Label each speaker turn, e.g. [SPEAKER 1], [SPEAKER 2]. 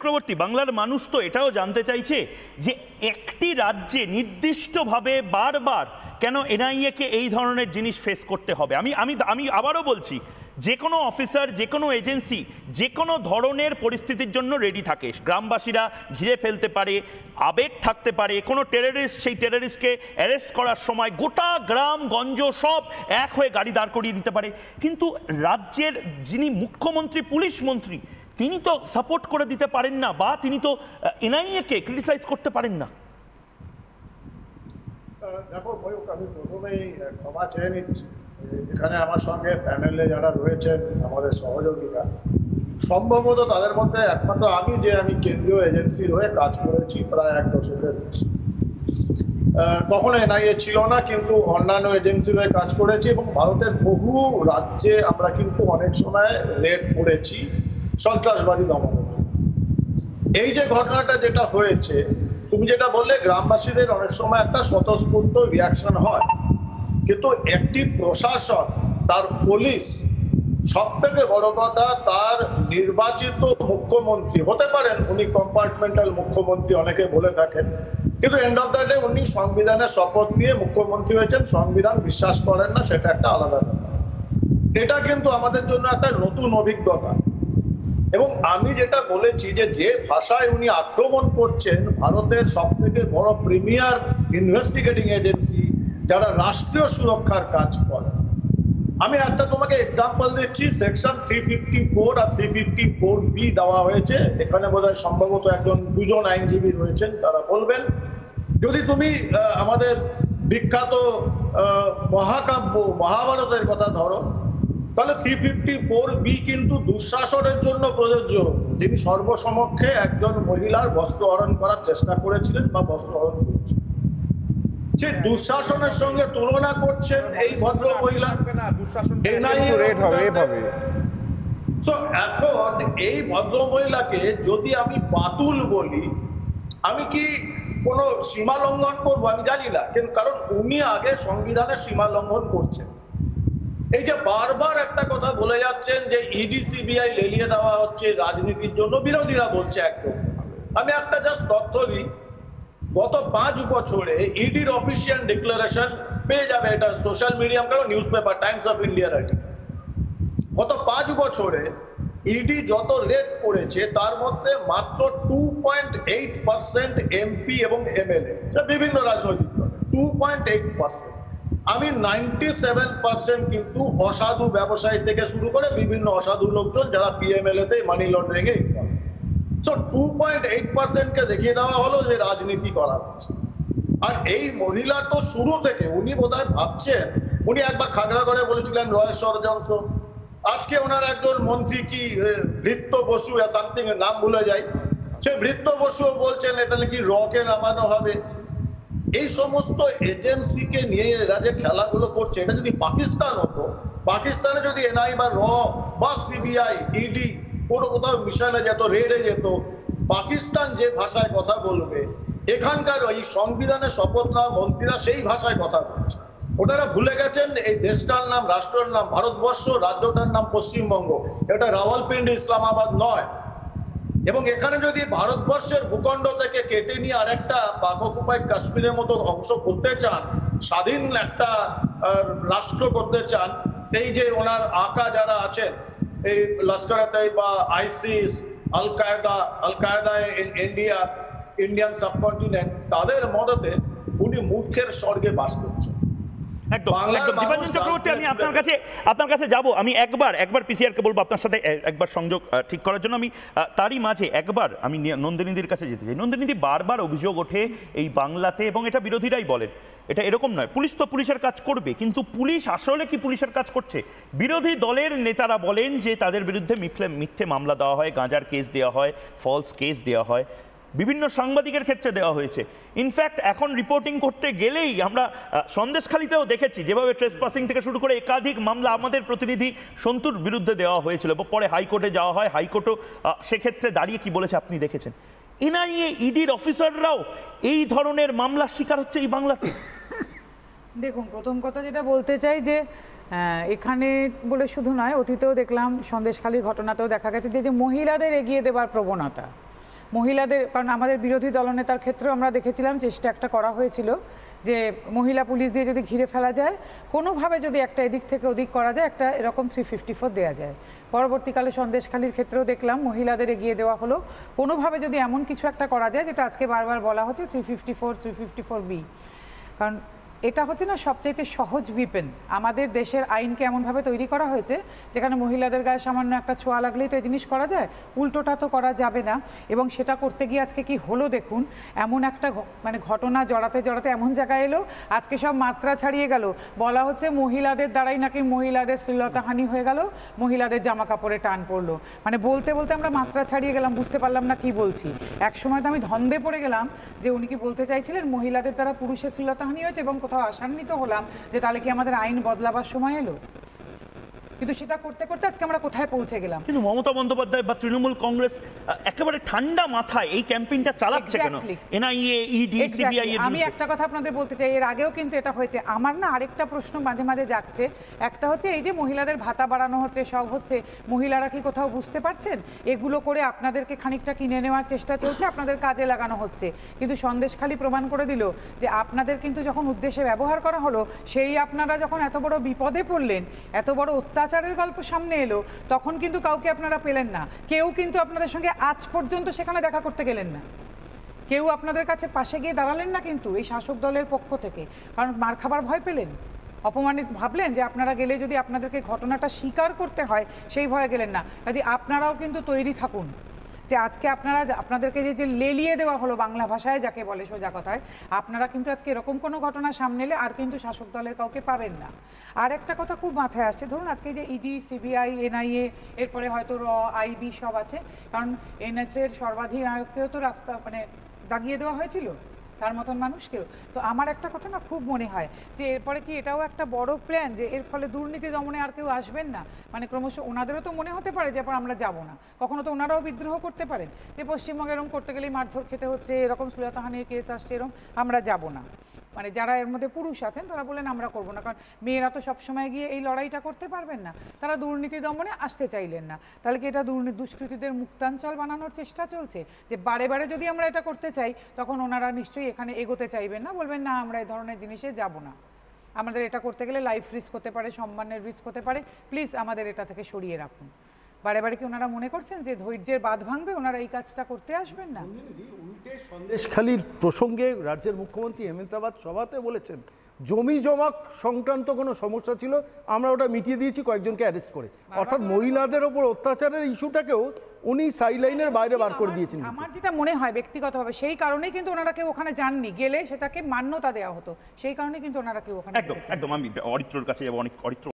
[SPEAKER 1] চক্রবর্তী, বাংলার মানুষ তো এটাও জানতে চাইছে যে একটি রাজ্যে নির্দিষ্টভাবে বারবার কেন এনআইএ-কে এই ধরনের জিনিস ফেস করতে হবে। আমি আমি আমি আবারও বলছি, যে কোনো অফিসার, যে কোনো এজেন্সি যে কোনো ধরনের পরিস্থিতির জন্য রেডি থাকে। গ্রামবাসীরা ঘিরে ফেলতে পারে, আবেগ থাকতে পারে, কোনো টেররিস্ট সেই টেররিস্টকে অ্যারেস্ট করার সময় গোটা গ্রাম গঞ্জ সব এক হয়ে গাড়ি দাঁড় করিয়ে দিতে পারে, কিন্তু রাজ্যের যিনি মুখ্যমন্ত্রী, পুলিশ মন্ত্রী, তিনি তো সাপোর্ট করে দিতে পারেন না, বা তিনি তো এনআইএ-কে ক্রিটিসাইজ করতে পারেন না।
[SPEAKER 2] দেখো ময়ূক, আমি প্রথমেই ক্ষমা চেয়ে নিচ্ছি। এখানে আমার সঙ্গে প্যানেলে যারা রয়েছেন আমাদের সহযোগীরা, সম্ভবত তাদের মধ্যে একমাত্র আমি কেন্দ্রীয় এজেন্সির হয়ে কাজ করেছি প্রায় 1 দশকের বেশি। তখন এনআইএ ছিল না, কিন্তু অন্যান্য এজেন্সির হয়ে কাজ করেছি এবং ভারতের বহু রাজ্যে আমরা কিন্তু অনেক সময় রেড করেছি সন্ত্রাসবাদী দমনের। এই যে ঘটনাটা যেটা হয়েছে, তুমি যেটা বললে, গ্রামবাসীদের অনেক সময় একটা স্বতঃস্ফূর্ত রিয়াকশন হয়, কিন্তু একটি প্রশাসন, তার পুলিশ, সব থেকে বড় কথা তার নির্বাচিত মুখ্যমন্ত্রী হতে পারেন, উনি কম্পার্টমেন্টাল মুখ্যমন্ত্রী অনেকে বলে থাকেন, কিন্তু এন্ড অফ দ্য ডে উনি সংবিধানের শপথ নিয়ে মুখ্যমন্ত্রী হয়েছেন। সংবিধান বিশ্বাস করেন না, সেটা একটা আলাদা ব্যাপার। এটা কিন্তু আমাদের জন্য একটা নতুন অভিজ্ঞতা। এবং আমি যেটা বলেছি যে ভাষায় উনি আক্রমণ করছেন ভারতের সব থেকে বড় প্রিমিয়ার ইনভেস্টিগেটিং এজেন্সি, যারা রাষ্ট্রীয় সুরক্ষার কাজ করে। আমি একটা তোমাকে এক্সাম্পল দিচ্ছি। সেকশন 354 আর 354B দেওয়া হয়েছে। এখানে বোধহয় সম্ভবত দুজন আইনজীবী রয়েছেন, তারা বলবেন। যদি তুমি আমাদের বিখ্যাত মহাকাব্য মহাভারতের কথা ধরো, তাহলে 354B কিন্তু দুঃশাসনের জন্য প্রযোজ্য, যিনি সর্বসমক্ষে একজন মহিলার বস্ত্র হরণ করার চেষ্টা করেছিলেন বা বস্ত্র হরণ করেছিলেন। সে দুঃশাসনের সঙ্গে তুলনা করছেন এই ভদ্র মহিলা। এখন এই ভদ্র মহিলাকে যদি আমি বাতুল বলি, আমি কি কোনো সীমা লঙ্ঘন করবো? আমি জানি না, কারণ উনি আগে সংবিধানের সীমা লঙ্ঘন করছেন। এই যে বারবার একটা কথা বলে যাচ্ছেন যে ইডি সিবিআই লেলিয়ে দেওয়া হচ্ছে রাজনীতির জন্য, বিরোধীরা বলছে একদম। আমি একটা জাস্ট তথ্য দিই, গত 5 বছরে ইডির অফিসিয়াল ডিক্লারেশন পেয়ে যাবে, এটা সোশ্যাল মিডিয়াম কারণ নিউজ পেপার টাইমস অফ ইন্ডিয়ার আর্টিকেল। গত 5 বছরে ইডি যত রেড করেছে তার মধ্যে মাত্র 2.8% এমপি এবং এমএলএ, বিভিন্ন রাজনৈতিক দলে 2.8%। আমি 97% কিন্তু অসাধু ব্যবসায়ী থেকে শুরু করে বিভিন্ন অসাধু লোকজন যারা পিএমএলএ তে মানি লন্ডারিং এ। সো 2.8% কে দেখিয়ে দেওয়া হলো যে রাজনীতি করা হচ্ছে। আর এই মহিলা তো শুরু থেকে উনি বোধহয় ভাবছেন, উনি একবার খাগড়াগড়ে বলেছিলেন রয়ের ষড়যন্ত্র। আজকে ওনার একজন মন্ত্রী কি ভৃত্য বসু সামথিং, নাম ভুলে যাই, সে ভৃত্য বসুও বলছেন এটা নাকি রকে নামানো হবে। এই সমস্ত এজেন্সিকে নিয়ে এরা যে খেলাগুলো করছে, এটা যদি পাকিস্তান হতো, পাকিস্তানে যদি এনআই বা র বা সিবিআই ইডি কোথাও মিশনে যেত, রেডে যেত, পাকিস্তান যে ভাষায় কথা বলবে, এখানকার এই সংবিধানের শপথ নেওয়া মন্ত্রীরা সেই ভাষায় কথা বলছে। ওনারা ভুলে গেছেন এই দেশটার নাম, রাষ্ট্রের নাম ভারতবর্ষ, রাজ্যটার নাম পশ্চিমবঙ্গ, এটা রাওয়ালপিন্ডি ইসলামাবাদ নয়। এবং এখানে যদি ভারতবর্ষের ভূখণ্ড থেকে কেটে নিয়ে আরেকটা পাক অকুপাইড কাশ্মীরের মতো অংশ করতে চান, স্বাধীন একটা রাষ্ট্র করতে চান, এই যে ওনার আকা যারা আছেন, এই লস্কর-ই তৈবা, আইসিস, আল কায়দা ইন্ডিয়া, ইন্ডিয়ান সাবকন্টিনেন্ট, তাদের মদতে উনি মূর্খের স্বর্গে বাস করছেন।
[SPEAKER 1] একদম একদম। দীপাঞ্জন চক্রবর্তী, আমি আপনার কাছে যাব। আমি একবার পিসিআরকে বলবো আপনার সাথে একবার সংযোগ ঠিক করার জন্য। আমি তারই মাঝে একবার আমি নন্দিনীদির কাছে যেতে চাই। নন্দিনীদি, বারবার অভিযোগ ওঠে এই বাংলাতে, এবং এটা বিরোধীরাই বলেন, এটা এরকম নয়, পুলিশ তো পুলিশের কাজ করবে, কিন্তু পুলিশ আসলে কি পুলিশের কাজ করছে? বিরোধী দলের নেতারা বলেন যে তাদের বিরুদ্ধে মিথ্যে মামলা দেওয়া হয়, গাঁজার কেস দেওয়া হয়, ফলস কেস দেওয়া হয়, বিভিন্ন সাংবাদিকের ক্ষেত্রে দেওয়া হয়েছে। ইনফ্যাক্ট এখন রিপোর্টিং করতে গেলেই আমরা সন্দেশখালিতেও দেখেছি যেভাবে ট্রেসপাসিং থেকে শুরু করে একাধিক মামলা আমাদের প্রতিনিধি সন্তুর বিরুদ্ধে দেওয়া হয়েছিল, পরে হাইকোর্টে যাওয়া হয়, হাইকোর্টও সেক্ষেত্রে দাঁড়িয়ে কি বলেছে আপনি দেখেছেন। এনআইএ ইডির অফিসাররাও এই ধরনের মামলার শিকার হচ্ছে এই বাংলাতে।
[SPEAKER 3] দেখুন, প্রথম কথা যেটা বলতে চাই যে এখানে বলে শুধু নয়, অতীতেও দেখলাম সন্দেশখালির ঘটনাতেও দেখা গেছে যে মহিলাদের এগিয়ে দেবার প্রবণতা, মহিলাদের, কারণ আমাদের বিরোধী দলনেতার ক্ষেত্রেও আমরা দেখেছিলাম চেষ্টা একটা করা হয়েছিল যে মহিলা পুলিশ দিয়ে যদি ঘিরে ফেলা যায়, কোনোভাবে যদি একটা এদিক থেকে ওদিক করা যায়, একটা এরকম 354 দেওয়া যায়। পরবর্তীকালে সন্দেশখালীর ক্ষেত্রেও দেখলাম মহিলাদের এগিয়ে দেওয়া হলো, কোনোভাবে যদি এমন কিছু একটা করা যায়, যেটা আজকে বারবার বলা হচ্ছে 354B, কারণ এটা হচ্ছে না সবচাইতে সহজ উইপেন। আমাদের দেশের আইনকে এমনভাবে তৈরি করা হয়েছে যেখানে মহিলাদের গায়ে সামান্য একটা ছোঁয়া লাগলেই তো এই জিনিস করা যায়, উল্টোটা তো করা যাবে না। এবং সেটা করতে গিয়ে আজকে কি হলো দেখুন, এমন একটা মানে ঘটনা জড়াতে জড়াতে এমন জায়গায় এলো, আজকে সব মাত্রা ছাড়িয়ে গেল। বলা হচ্ছে মহিলাদের দ্বারাই নাকি মহিলাদের শ্লীলতাহানি হয়ে গেল, মহিলাদের জামা কাপড়ে টান পড়লো। মানে বলতে বলতে আমরা মাত্রা ছাড়িয়ে গেলাম, বুঝতে পারলাম না কি বলছি। এক সময় তো আমি ধন্দে পড়ে গেলাম যে উনি কি বলতে চাইছিলেন মহিলাদের দ্বারা পুরুষের শ্লীলতাহানি হয়েছে, এবং কোথাও আশান্বিত হলাম যে তাহলে কি আমাদের আইন বদলাবার সময় এলো। কিন্তু সেটা করতে করতে আজকে আমরা কোথায় পৌঁছে গেলাম।
[SPEAKER 1] কিন্তু মমতা বন্দ্যোপাধ্যায় বা তৃণমূল কংগ্রেস একেবারে ঠান্ডা মাথায় এই ক্যাম্পেইনটা চালাচ্ছে কেন? এনআইএ, ইডি, সিবিআই এর
[SPEAKER 3] আমি একটা কথা আপনাদের বলতে চাই, এর আগেও কিন্তু এটা হয়েছে। আমার না আরেকটা প্রশ্ন মাঝে মাঝে যাচ্ছে, একটা হচ্ছে এই যে মহিলাদের ভাতা বাড়ানো হচ্ছে, সব হচ্ছে, মহিলারা কি কোথাও বুঝতে পারছেন? এগুলো করে আপনাদেরকে খানিকটা কিনে নেওয়ার চেষ্টা চলছে, আপনাদের কাজে লাগানো হচ্ছে। কিন্তু সন্দেশখালী প্রমাণ করে দিল যে আপনাদের কিন্তু যখন উদ্দেশ্যে ব্যবহার করা হলো, সেই আপনারা যখন এত বড় বিপদে পড়লেন, এত বড় অত্যাচারের গল্প সামনে এলো, তখন কিন্তু কাউকে আপনারা পেলেন না। কেউ কিন্তু আপনাদের সঙ্গে আজ পর্যন্ত সেখানে দেখা করতে গেলেন না, কেউ আপনাদের কাছে পাশে গিয়ে দাঁড়ালেন না কিন্তু এই শাসক দলের পক্ষ থেকে, কারণ মার খাবার ভয় পেলেন, অপমানিত ভাবলেন যে আপনারা গেলে যদি আপনাদেরকে ঘটনাটা স্বীকার করতে হয়, সেই ভয়ে গেলেন না। কাজে আপনারাও কিন্তু তৈরি থাকুন যে আজকে আপনাদেরকে যে লেলিয়ে দেওয়া হলো, বাংলা ভাষায় যাকে বলে সোজা কথায়, আপনারা কিন্তু আজকে এরকম কোনো ঘটনা সামনে এলে আর কিন্তু শাসক দলের কাউকে পাবেন না। আর একটা কথা খুব মাথায় আসছে, ধরুন আজকে যে ইডি, সিবিআই, এনআইএ, এরপরে হয়তো আইবি সব আছে, কারণ এনএসএর সর্বাধিনায়ককেও তো রাস্তা মানে দাগিয়ে দেওয়া হয়েছিল, তার মতন মানুষকেও। তো আমার একটা কথা না খুব মনে হয় যে এরপরে কি এটাও একটা বড় প্ল্যান যে এর ফলে দুর্নীতি দমনে আর কেউ আসবেন না, মানে ক্রমশ ওনাদেরও তো মনে হতে পারে যে এরপর আমরা যাব না। কখনো তো ওনারাও বিদ্রোহ করতে পারেন যে পশ্চিমবঙ্গে এরকম করতে গেলেই মারধর খেতে হচ্ছে, এরকম শ্লীলতাহানির কেস আসছে, এরকম আমরা যাব না। মানে যারা এর মধ্যে পুরুষ আছেন তারা বলেন আমরা করবো না, কারণ মেয়েরা তো সবসময় গিয়ে এই লড়াইটা করতে পারবেন না, তারা দুর্নীতি দমনে আসতে চাইলেন না। তাহলে কি এটা দুষ্কৃতীদের মুক্তাঞ্চল বানানোর চেষ্টা চলছে? যে বারে বারে যদি আমরা এটা করতে চাই, তখন ওনারা নিশ্চয়ই এখানে এগোতে চাইবেন না, বলবেন না আমরা এই ধরনের জিনিসে যাব না, আমাদের এটা করতে গেলে লাইফ রিস্ক হতে পারে, সম্মানের রিস্ক হতে পারে, প্লিজ আমাদের এটা থেকে সরিয়ে রাখুন। বারে বারে কি ওনারা মনে করছেন যে ধৈর্যের বাঁধ ভাঙবে, ওনারা এই কাজটা করতে আসবেন না?
[SPEAKER 4] উল্টে সন্দেশখালীর প্রসঙ্গে রাজ্যের মুখ্যমন্ত্রী হেমন্তাবাদ সভাতে বলেছেন জমি জমা সংক্রান্ত কোনো সমস্যা ছিল, আমরা ওটা মিটিয়ে দিয়েছি কয়েকজনকে অ্যারেস্ট করে। অর্থাৎ মহিলাদের ওপর অত্যাচারের ইস্যুটাকেও উনি সাইডলাইনের বাইরে বার করে দিয়েছেন।
[SPEAKER 3] আমার যেটা মনে হয় ব্যক্তিগতভাবে, সেই কারণেই কিন্তু ওনারা কেউ ওখানে যাননি, গেলে সেটাকে মান্যতা দেওয়া হতো, সেই কারণেই কিন্তু ওনারা কেউ ওখানে।
[SPEAKER 1] একদম একদম আমি অরিত্রর কাছে যাবো। অরিত্র